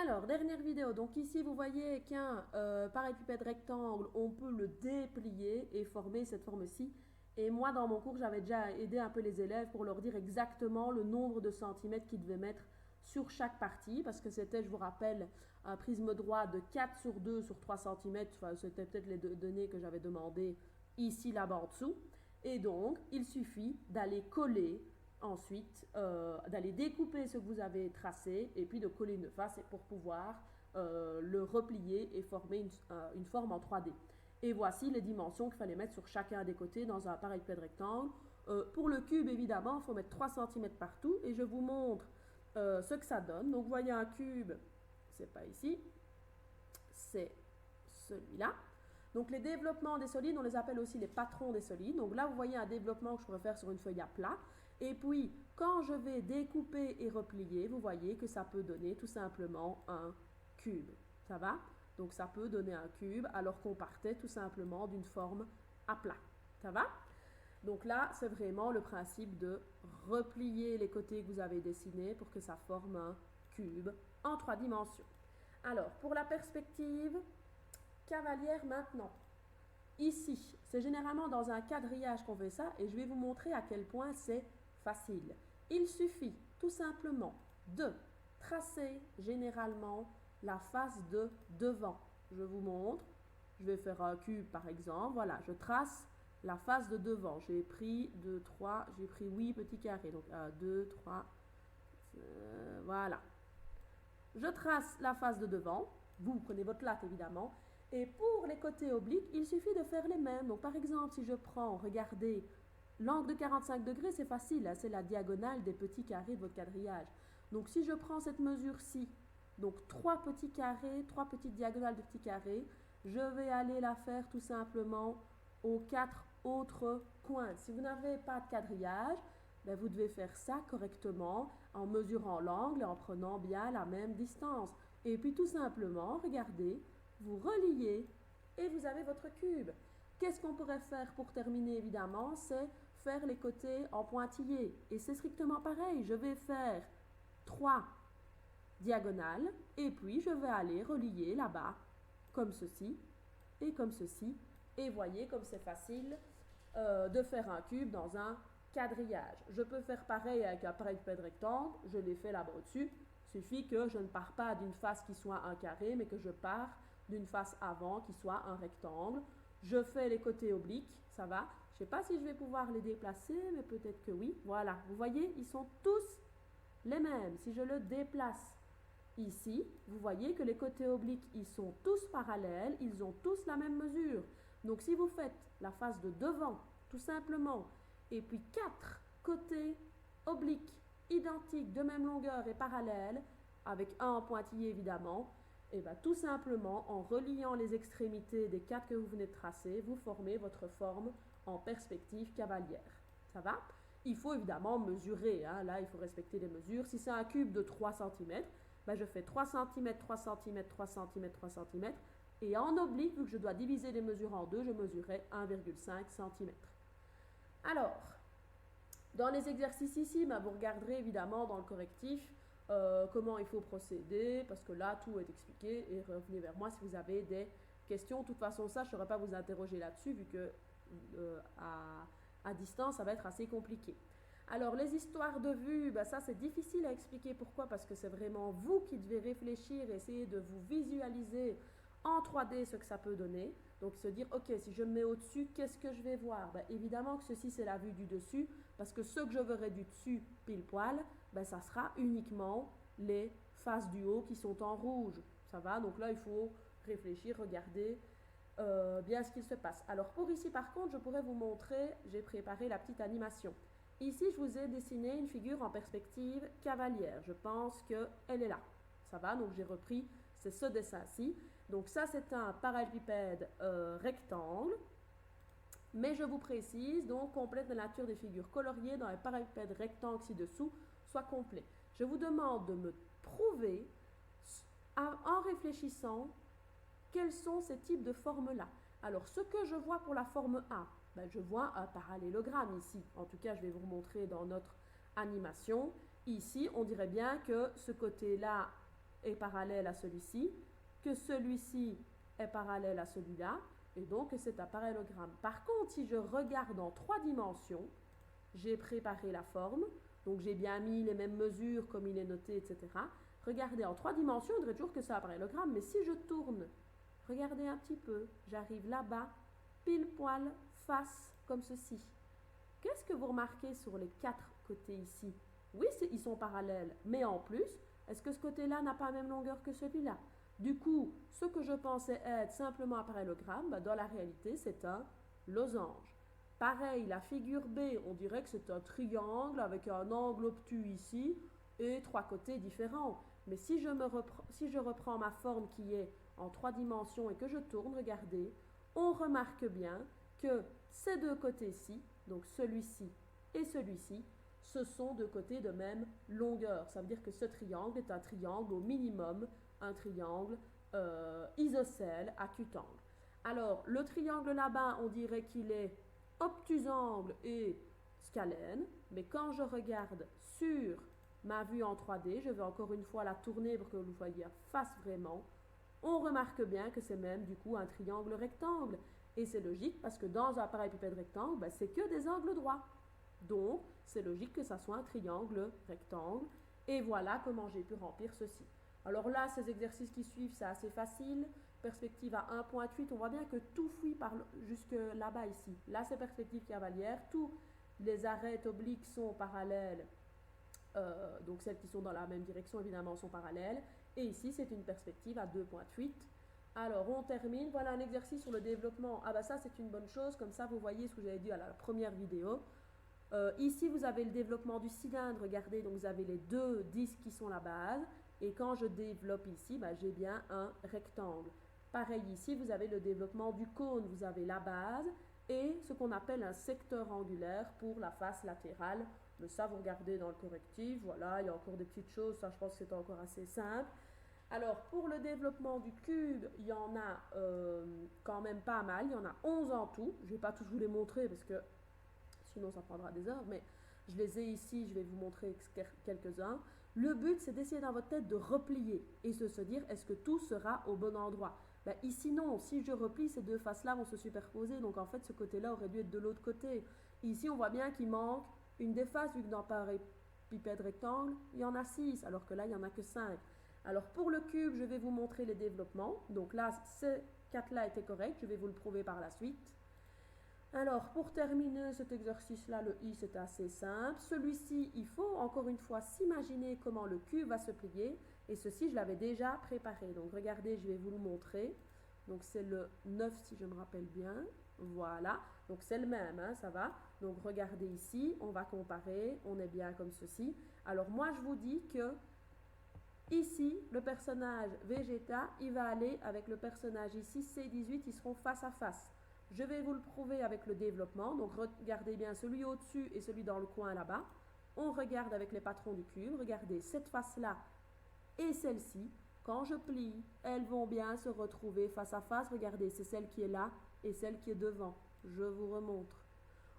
Alors, dernière vidéo. Donc ici, vous voyez qu'un parallépipède rectangle, on peut le déplier et former cette forme-ci. Et moi, dans mon cours, j'avais déjà aidé un peu les élèves pour leur dire exactement le nombre de centimètres qu'ils devaient mettre sur chaque partie, parce que c'était, je vous rappelle, un prisme droit de 4 sur 2 sur 3 centimètres. Enfin, c'était peut-être les données que j'avais demandées ici, là-bas en dessous. Et donc, il suffit d'aller coller ensuite, d'aller découper ce que vous avez tracé et puis de coller une face pour pouvoir le replier et former une forme en 3D. Et voici les dimensions qu'il fallait mettre sur chacun des côtés dans un parallépipède rectangle. Pour le cube, évidemment, il faut mettre 3 cm partout et je vous montre ce que ça donne. Donc, vous voyez un cube, c'est pas ici, c'est celui-là. Donc les développements des solides, on les appelle aussi les patrons des solides. Donc là, vous voyez un développement que je pourrais faire sur une feuille à plat. Et puis, quand je vais découper et replier, vous voyez que ça peut donner tout simplement un cube. Ça va? Donc ça peut donner un cube alors qu'on partait tout simplement d'une forme à plat. Ça va? Donc là, c'est vraiment le principe de replier les côtés que vous avez dessinés pour que ça forme un cube en 3 dimensions. Alors, pour la perspective cavalière maintenant. Ici, c'est généralement dans un quadrillage qu'on fait ça et je vais vous montrer à quel point c'est facile. Il suffit tout simplement de tracer généralement la face de devant. Je vous montre. Je vais faire un cube par exemple. Voilà, je trace la face de devant. J'ai pris 2, 3, j'ai pris 8 petits carrés. Donc 1, 2, 3, voilà. Je trace la face de devant. Vous prenez votre latte évidemment. Et pour les côtés obliques, il suffit de faire les mêmes. Donc par exemple, si je prends, regardez, l'angle de 45 degrés, c'est facile, hein, c'est la diagonale des petits carrés de votre quadrillage. Donc si je prends cette mesure-ci, donc 3 petits carrés, 3 petites diagonales de petits carrés, je vais aller la faire tout simplement aux 4 autres coins. Si vous n'avez pas de quadrillage, ben vous devez faire ça correctement en mesurant l'angle et en prenant bien la même distance. Et puis tout simplement, regardez, vous reliez et vous avez votre cube. Qu'est-ce qu'on pourrait faire pour terminer évidemment? C'est faire les côtés en pointillés. Et c'est strictement pareil. Je vais faire 3 diagonales et puis je vais aller relier là-bas comme ceci et comme ceci. Et voyez comme c'est facile de faire un cube dans un quadrillage. Je peux faire pareil avec un parallépipède rectangle. Je l'ai fait là-bas au-dessus. Il suffit que je ne pars pas d'une face qui soit un carré, mais que je pars d'une face avant qui soit un rectangle. Je fais les côtés obliques, ça va. Je ne sais pas si je vais pouvoir les déplacer, mais peut-être que oui. Voilà, vous voyez, ils sont tous les mêmes. Si je le déplace ici, vous voyez que les côtés obliques, ils sont tous parallèles, ils ont tous la même mesure. Donc si vous faites la face de devant, tout simplement, et puis 4 côtés obliques identiques, de même longueur et parallèles, avec un en pointillé évidemment, et bien tout simplement en reliant les extrémités des 4 que vous venez de tracer, vous formez votre forme en perspective cavalière. Ça va? Il faut évidemment mesurer, hein. Là il faut respecter les mesures. Si c'est un cube de 3 cm, ben je fais 3 cm, 3 cm, 3 cm, 3 cm. Et en oblique, vu que je dois diviser les mesures en deux, je mesurais 1,5 cm. Alors, dans les exercices ici, ben vous regarderez évidemment dans le correctif comment il faut procéder, parce que là, tout est expliqué, et revenez vers moi si vous avez des questions. De toute façon, ça, je ne saurais pas vous interroger là-dessus, vu que à distance, ça va être assez compliqué. Alors, les histoires de vue, ben ça, c'est difficile à expliquer. Pourquoi? Parce que c'est vraiment vous qui devez réfléchir, essayer de vous visualiser en 3D ce que ça peut donner. Donc, se dire, ok, si je me mets au-dessus, qu'est-ce que je vais voir? Ben, évidemment que ceci, c'est la vue du dessus, parce que ce que je verrai du dessus, pile poil, ben, ça sera uniquement les faces du haut qui sont en rouge. Ça va? Donc là, il faut réfléchir, regarder bien ce qu'il se passe. Alors, pour ici, par contre, je pourrais vous montrer, j'ai préparé la petite animation. Ici, je vous ai dessiné une figure en perspective cavalière. Je pense qu'elle est là. Ça va? Donc, j'ai repris, c'est ce dessin-ci. Donc, ça, c'est un parallépipède rectangle. Mais je vous précise, donc, complète la nature des figures coloriées dans les parallépipèdes rectangles ci-dessous soit complet. Je vous demande de me prouver, en réfléchissant, quels sont ces types de formes-là. Alors, ce que je vois pour la forme A, ben, je vois un parallélogramme ici. En tout cas, je vais vous montrer dans notre animation. Ici, on dirait bien que ce côté-là est parallèle à celui-ci, que celui-ci est parallèle à celui-là, et donc que c'est un parallélogramme. Par contre, si je regarde en 3 dimensions, j'ai préparé la forme, donc j'ai bien mis les mêmes mesures comme il est noté, etc. Regardez, en 3 dimensions, on dirait toujours que c'est un parallélogramme, mais si je tourne, regardez un petit peu, j'arrive là-bas, pile poil, face, comme ceci. Qu'est-ce que vous remarquez sur les 4 côtés ici? Oui, ils sont parallèles, mais en plus, est-ce que ce côté-là n'a pas la même longueur que celui-là? Du coup, ce que je pensais être simplement un parallélogramme, dans la réalité, c'est un losange. Pareil, la figure B, on dirait que c'est un triangle avec un angle obtus ici et 3 côtés différents. Mais si je reprends ma forme qui est en 3 dimensions et que je tourne, regardez, on remarque bien que ces 2 côtés-ci, donc celui-ci et celui-ci, ce sont 2 côtés de même longueur. Ça veut dire que ce triangle est un triangle au minimum, un triangle isocèle acutangle. Alors, le triangle là-bas, on dirait qu'il est obtusangle et scalène, mais quand je regarde sur ma vue en 3D, je vais encore une fois la tourner pour que vous voyez face vraiment, on remarque bien que c'est même du coup un triangle rectangle. Et c'est logique parce que dans un parallélépipède rectangle, c'est que des angles droits. Donc, c'est logique que ça soit un triangle rectangle. Et voilà comment j'ai pu remplir ceci. Alors là, ces exercices qui suivent, c'est assez facile. Perspective à 1.8, on voit bien que tout fuit jusque là-bas ici. Là, c'est perspective cavalière. Tous les arêtes obliques sont parallèles. Donc celles qui sont dans la même direction, évidemment, sont parallèles. Et ici, c'est une perspective à 2.8. Alors, on termine. Voilà un exercice sur le développement. Ah bah ça, c'est une bonne chose. Comme ça, vous voyez ce que j'avais dit à la première vidéo. Ici, vous avez le développement du cylindre. Regardez, donc vous avez les 2 disques qui sont la base. Et quand je développe ici, j'ai bien un rectangle. Pareil ici, vous avez le développement du cône. Vous avez la base et ce qu'on appelle un secteur angulaire pour la face latérale. Mais ça, vous regardez dans le correctif. Voilà, il y a encore des petites choses. Ça, je pense que c'est encore assez simple. Alors, pour le développement du cube, il y en a quand même pas mal. Il y en a 11 en tout. Je ne vais pas tous vous les montrer parce que sinon ça prendra des heures. Mais je les ai ici, je vais vous montrer quelques-uns. Le but, c'est d'essayer dans votre tête de replier et de se dire, est-ce que tout sera au bon endroit? Ici, non. Si je replie, ces 2 faces-là vont se superposer. Donc, en fait, ce côté-là aurait dû être de l'autre côté. Ici, on voit bien qu'il manque une des faces, vu que dans parallépipède rectangle, il y en a 6, alors que là, il n'y en a que 5. Alors, pour le cube, je vais vous montrer les développements. Donc là, ces 4-là étaient corrects. Je vais vous le prouver par la suite. Alors, pour terminer cet exercice-là, le i, c'est assez simple. Celui-ci, il faut encore une fois s'imaginer comment le cube va se plier. Et ceci, je l'avais déjà préparé. Donc, regardez, je vais vous le montrer. Donc, c'est le 9, si je me rappelle bien. Voilà. Donc, c'est le même, hein, ça va. Donc, regardez ici, on va comparer. On est bien comme ceci. Alors, moi, je vous dis que ici, le personnage Vegeta, il va aller avec le personnage ici, C18, ils seront face à face. Je vais vous le prouver avec le développement. Donc, regardez bien celui au-dessus et celui dans le coin là-bas. On regarde avec les patrons du cube. Regardez cette face-là et celle-ci. Quand je plie, elles vont bien se retrouver face à face. Regardez, c'est celle qui est là et celle qui est devant. Je vous remontre.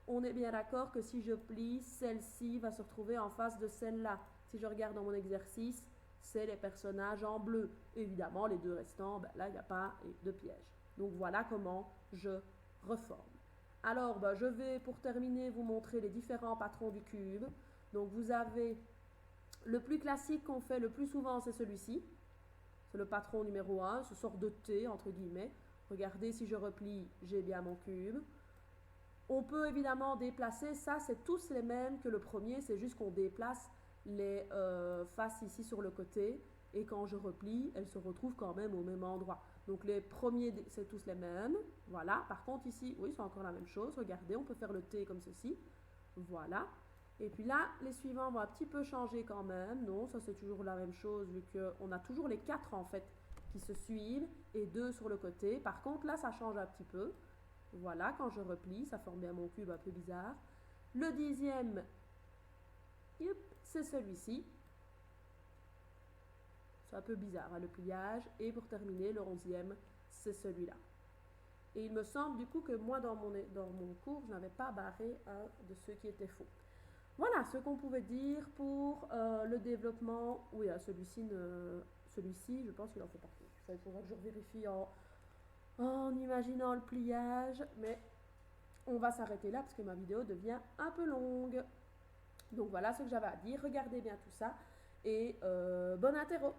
On est bien d'accord que si je plie, celle-ci va se retrouver en face de celle-là. Si je regarde dans mon exercice, c'est les personnages en bleu. Évidemment, les 2 restants, là, il n'y a pas de piège. Donc, voilà comment je reforme. Alors, je vais, pour terminer, vous montrer les différents patrons du cube. Donc, vous avez le plus classique qu'on fait le plus souvent, c'est celui-ci. C'est le patron numéro 1, ce sort de T, entre guillemets. Regardez, si je replie, j'ai bien mon cube. On peut évidemment déplacer, ça, c'est tous les mêmes que le premier, c'est juste qu'on déplace les faces ici sur le côté. Et quand je replie, elles se retrouvent quand même au même endroit. Donc les premiers, c'est tous les mêmes. Voilà. Par contre ici, oui, c'est encore la même chose. Regardez, on peut faire le T comme ceci. Voilà. Et puis là, les suivants vont un petit peu changer quand même. Non, ça c'est toujours la même chose vu qu'on a toujours les 4 en fait qui se suivent et 2 sur le côté. Par contre là, ça change un petit peu. Voilà, quand je replie, ça forme bien mon cube un peu bizarre. Le 10e, c'est celui-ci. C'est un peu bizarre, hein, le pliage. Et pour terminer, le 11e, c'est celui-là. Et il me semble du coup que moi, dans mon cours, je n'avais pas barré un de ceux qui étaient faux. Voilà ce qu'on pouvait dire pour le développement. Oui, celui-ci celui-ci, je pense qu'il en fait partie. Ça, il faudra que je vérifie en imaginant le pliage, mais on va s'arrêter là parce que ma vidéo devient un peu longue. Donc voilà ce que j'avais à dire, regardez bien tout ça et bon interro.